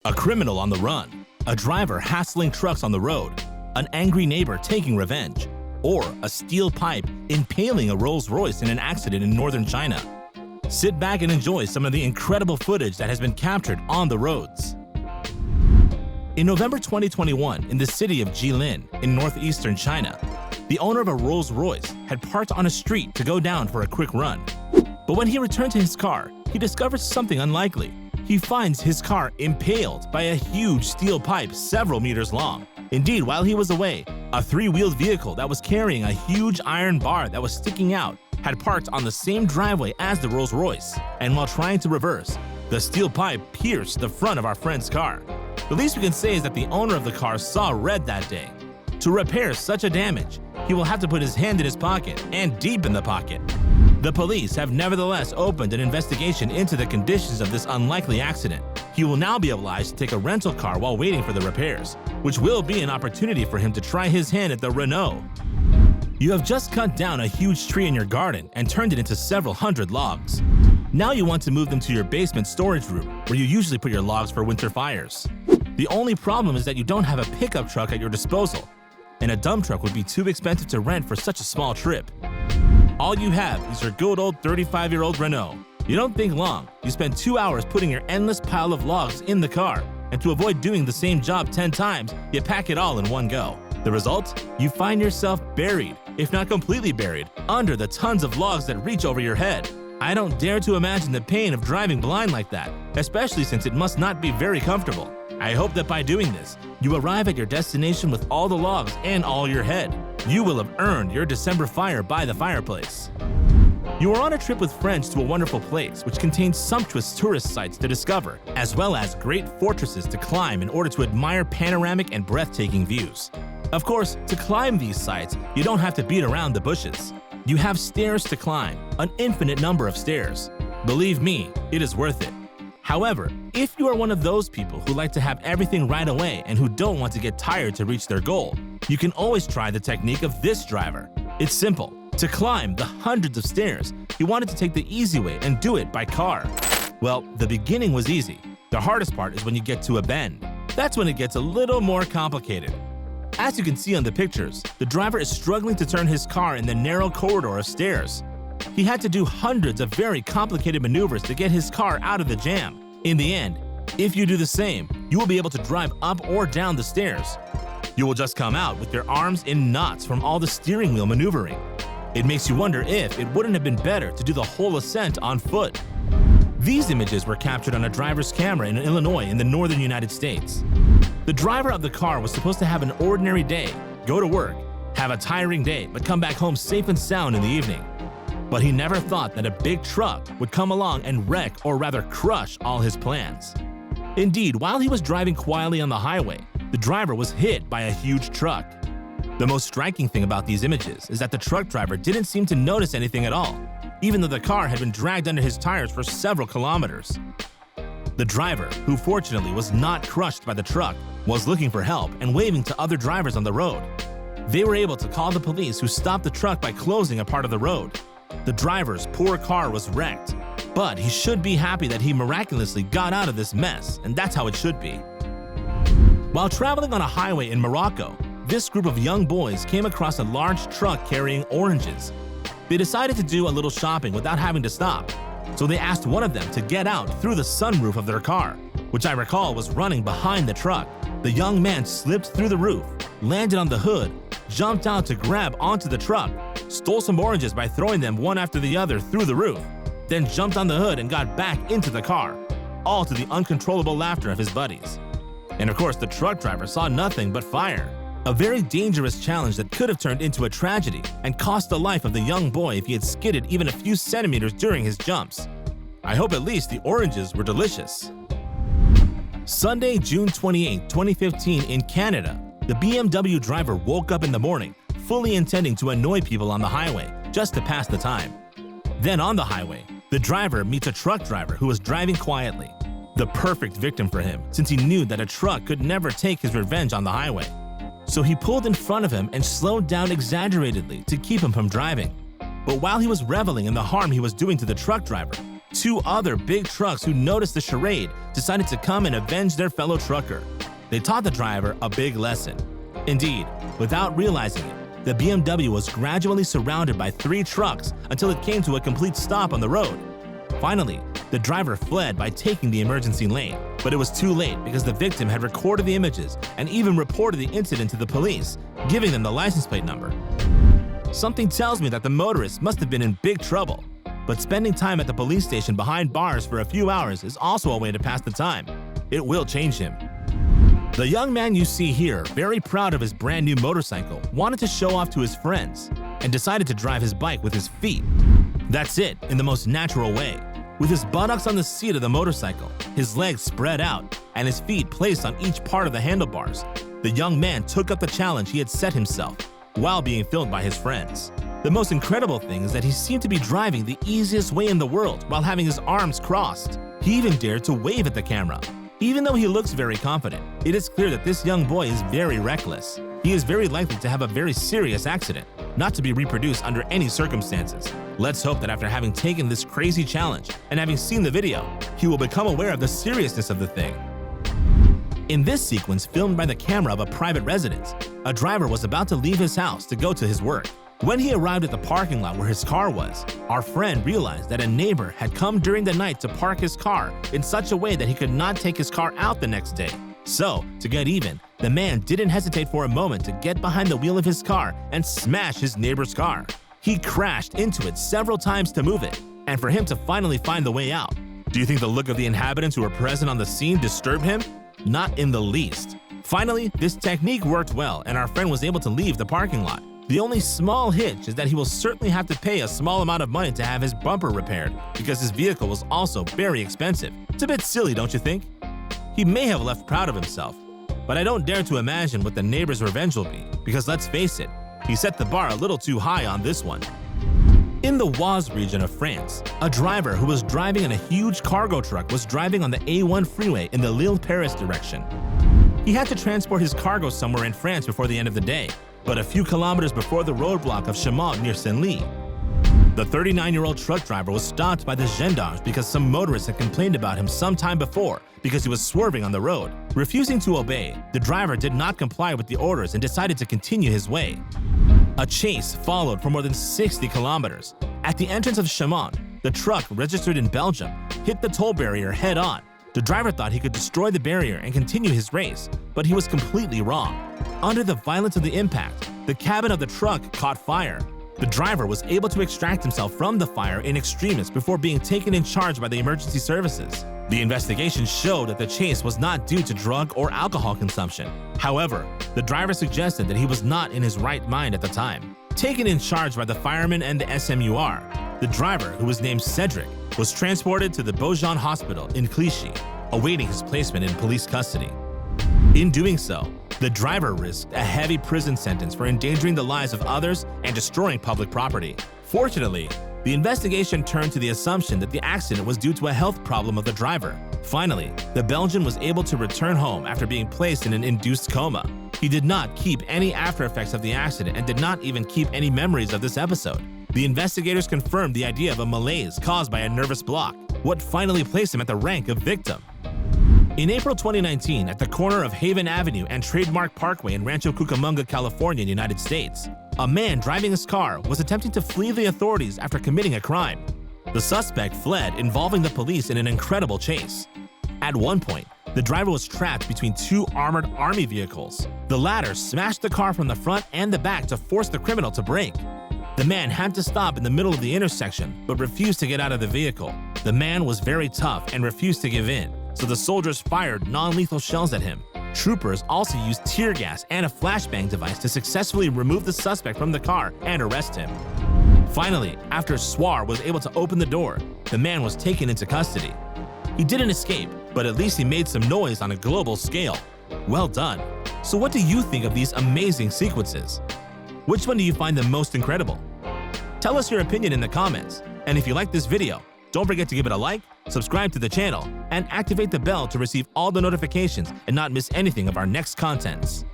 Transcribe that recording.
A criminal on the run, a driver hassling trucks on the road, an angry neighbor taking revenge, or a steel pipe impaling a Rolls-Royce in an accident in northern China. Sit back and enjoy some of the incredible footage that has been captured on the roads. In November 2021, in the city of Jilin in northeastern China, the owner of a Rolls-Royce had parked on a street to go down for a quick run. But when he returned to his car, he discovers something unlikely. He finds his car impaled by a huge steel pipe several meters long. Indeed, while he was away, a three-wheeled vehicle that was carrying a huge iron bar that was sticking out had parked on the same driveway as the Rolls-Royce, and while trying to reverse, the steel pipe pierced the front of our friend's car. The least we can say is that the owner of the car saw red that day. To repair such a damage, he will have to put his hand in his pocket, and deep in the pocket. The police have nevertheless opened an investigation into the conditions of this unlikely accident. He will now be obliged to take a rental car while waiting for the repairs, which will be an opportunity for him to try his hand at the Renault. You have just cut down a huge tree in your garden and turned it into several hundred logs. Now you want to move them to your basement storage room, where you usually put your logs for winter fires. The only problem is that you don't have a pickup truck at your disposal, and a dump truck would be too expensive to rent for such a small trip. All you have is your good old 35-year-old Renault. You don't think long. You spend 2 hours putting your endless pile of logs in the car, and to avoid doing the same job 10 times, you pack it all in one go. The result? You find yourself buried, if not completely buried, under the tons of logs that reach over your head. I don't dare to imagine the pain of driving blind like that, especially since it must not be very comfortable. I hope that by doing this, you arrive at your destination with all the logs and all your head. You will have earned your December fire by the fireplace. You are on a trip with friends to a wonderful place which contains sumptuous tourist sites to discover, as well as great fortresses to climb in order to admire panoramic and breathtaking views. Of course, to climb these sites, you don't have to beat around the bushes. You have stairs to climb, an infinite number of stairs. Believe me, it is worth it. However, if you are one of those people who like to have everything right away and who don't want to get tired to reach their goal, you can always try the technique of this driver. It's simple. To climb the hundreds of stairs, he wanted to take the easy way and do it by car. Well, the beginning was easy. The hardest part is when you get to a bend. That's when it gets a little more complicated. As you can see on the pictures, the driver is struggling to turn his car in the narrow corridor of stairs. He had to do hundreds of very complicated maneuvers to get his car out of the jam. In the end, if you do the same, you will be able to drive up or down the stairs. You will just come out with your arms in knots from all the steering wheel maneuvering. It makes you wonder if it wouldn't have been better to do the whole ascent on foot. These images were captured on a driver's camera in Illinois in the northern United States. The driver of the car was supposed to have an ordinary day, go to work, have a tiring day, but come back home safe and sound in the evening. But he never thought that a big truck would come along and wreck or rather crush all his plans. Indeed, while he was driving quietly on the highway, the driver was hit by a huge truck. The most striking thing about these images is that the truck driver didn't seem to notice anything at all, even though the car had been dragged under his tires for several kilometers. The driver, who fortunately was not crushed by the truck, was looking for help and waving to other drivers on the road. They were able to call the police, who stopped the truck by closing a part of the road. The driver's poor car was wrecked, but he should be happy that he miraculously got out of this mess, and that's how it should be. While traveling on a highway in Morocco, this group of young boys came across a large truck carrying oranges. They decided to do a little shopping without having to stop, so they asked one of them to get out through the sunroof of their car, which I recall was running behind the truck. The young man slipped through the roof, landed on the hood, jumped out to grab onto the truck, stole some oranges by throwing them one after the other through the roof, then jumped on the hood and got back into the car, all to the uncontrollable laughter of his buddies. And of course, the truck driver saw nothing but fire. A very dangerous challenge that could have turned into a tragedy and cost the life of the young boy if he had skidded even a few centimeters during his jumps. I hope at least the oranges were delicious. Sunday, June 28, 2015 in Canada, the BMW driver woke up in the morning, fully intending to annoy people on the highway just to pass the time. Then on the highway, the driver meets a truck driver who was driving quietly. The perfect victim for him, since he knew that a truck could never take his revenge on the highway. So he pulled in front of him and slowed down exaggeratedly to keep him from driving. But while he was reveling in the harm he was doing to the truck driver, Two other big trucks who noticed the charade decided to come and avenge their fellow trucker. They taught the driver a big lesson. Indeed, without realizing it, the BMW was gradually surrounded by three trucks until it came to a complete stop on the road. Finally, the driver fled by taking the emergency lane, but it was too late because the victim had recorded the images and even reported the incident to the police, giving them the license plate number. Something tells me that the motorist must have been in big trouble, but spending time at the police station behind bars for a few hours is also a way to pass the time. It will change him. The young man you see here, very proud of his brand new motorcycle, wanted to show off to his friends and decided to drive his bike with his feet. That's it, in the most natural way. With his buttocks on the seat of the motorcycle, his legs spread out, and his feet placed on each part of the handlebars, the young man took up the challenge he had set himself while being filmed by his friends. The most incredible thing is that he seemed to be driving the easiest way in the world while having his arms crossed. He even dared to wave at the camera. Even though he looks very confident, it is clear that this young boy is very reckless. He is very likely to have a very serious accident, not to be reproduced under any circumstances. Let's hope that after having taken this crazy challenge and having seen the video, he will become aware of the seriousness of the thing. In this sequence filmed by the camera of a private residence, a driver was about to leave his house to go to his work. When he arrived at the parking lot where his car was, our friend realized that a neighbor had come during the night to park his car in such a way that he could not take his car out the next day. So, to get even, the man didn't hesitate for a moment to get behind the wheel of his car and smash his neighbor's car. He crashed into it several times to move it, and for him to finally find the way out. Do you think the look of the inhabitants who were present on the scene disturbed him? Not in the least. Finally, this technique worked well, and our friend was able to leave the parking lot. The only small hitch is that he will certainly have to pay a small amount of money to have his bumper repaired, because his vehicle was also very expensive. It's a bit silly, don't you think? He may have left proud of himself, but I don't dare to imagine what the neighbor's revenge will be, because let's face it, he set the bar a little too high on this one. In the Oise region of France, a driver who was driving in a huge cargo truck was driving on the A1 freeway in the Lille-Paris direction. He had to transport his cargo somewhere in France before the end of the day, but a few kilometers before the roadblock of Chaumont near Senlis, the 39-year-old truck driver was stopped by the gendarmes because some motorists had complained about him some time before because he was swerving on the road. Refusing to obey, the driver did not comply with the orders and decided to continue his way. A chase followed for more than 60 kilometers. At the entrance of Chaumont, the truck, registered in Belgium, hit the toll barrier head-on. The driver thought he could destroy the barrier and continue his race, but he was completely wrong. Under the violence of the impact, the cabin of the truck caught fire. The driver was able to extract himself from the fire in extremis before being taken in charge by the emergency services. The investigation showed that the chase was not due to drug or alcohol consumption. However, the driver suggested that he was not in his right mind at the time. Taken in charge by the firemen and the SMUR, the driver, who was named Cedric, was transported to the Beaujon Hospital in Clichy, awaiting his placement in police custody. In doing so, the driver risked a heavy prison sentence for endangering the lives of others and destroying public property. Fortunately, the investigation turned to the assumption that the accident was due to a health problem of the driver. Finally, the Belgian was able to return home after being placed in an induced coma. He did not keep any after effects of the accident and did not even keep any memories of this episode. The investigators confirmed the idea of a malaise caused by a nervous block, what finally placed him at the rank of victim. In April 2019, at the corner of Haven Avenue and Trademark Parkway in Rancho Cucamonga, California, United States, a man driving his car was attempting to flee the authorities after committing a crime. The suspect fled, involving the police in an incredible chase. At one point, the driver was trapped between two armored army vehicles. The latter smashed the car from the front and the back to force the criminal to brake. The man had to stop in the middle of the intersection, but refused to get out of the vehicle. The man was very tough and refused to give in, so the soldiers fired non-lethal shells at him. Troopers also used tear gas and a flashbang device to successfully remove the suspect from the car and arrest him. Finally, after SWAR was able to open the door, the man was taken into custody. He didn't escape, but at least he made some noise on a global scale. Well done. So what do you think of these amazing sequences? Which one do you find the most incredible? Tell us your opinion in the comments, and if you like this video, don't forget to give it a like, subscribe to the channel, and activate the bell to receive all the notifications and not miss anything of our next contents.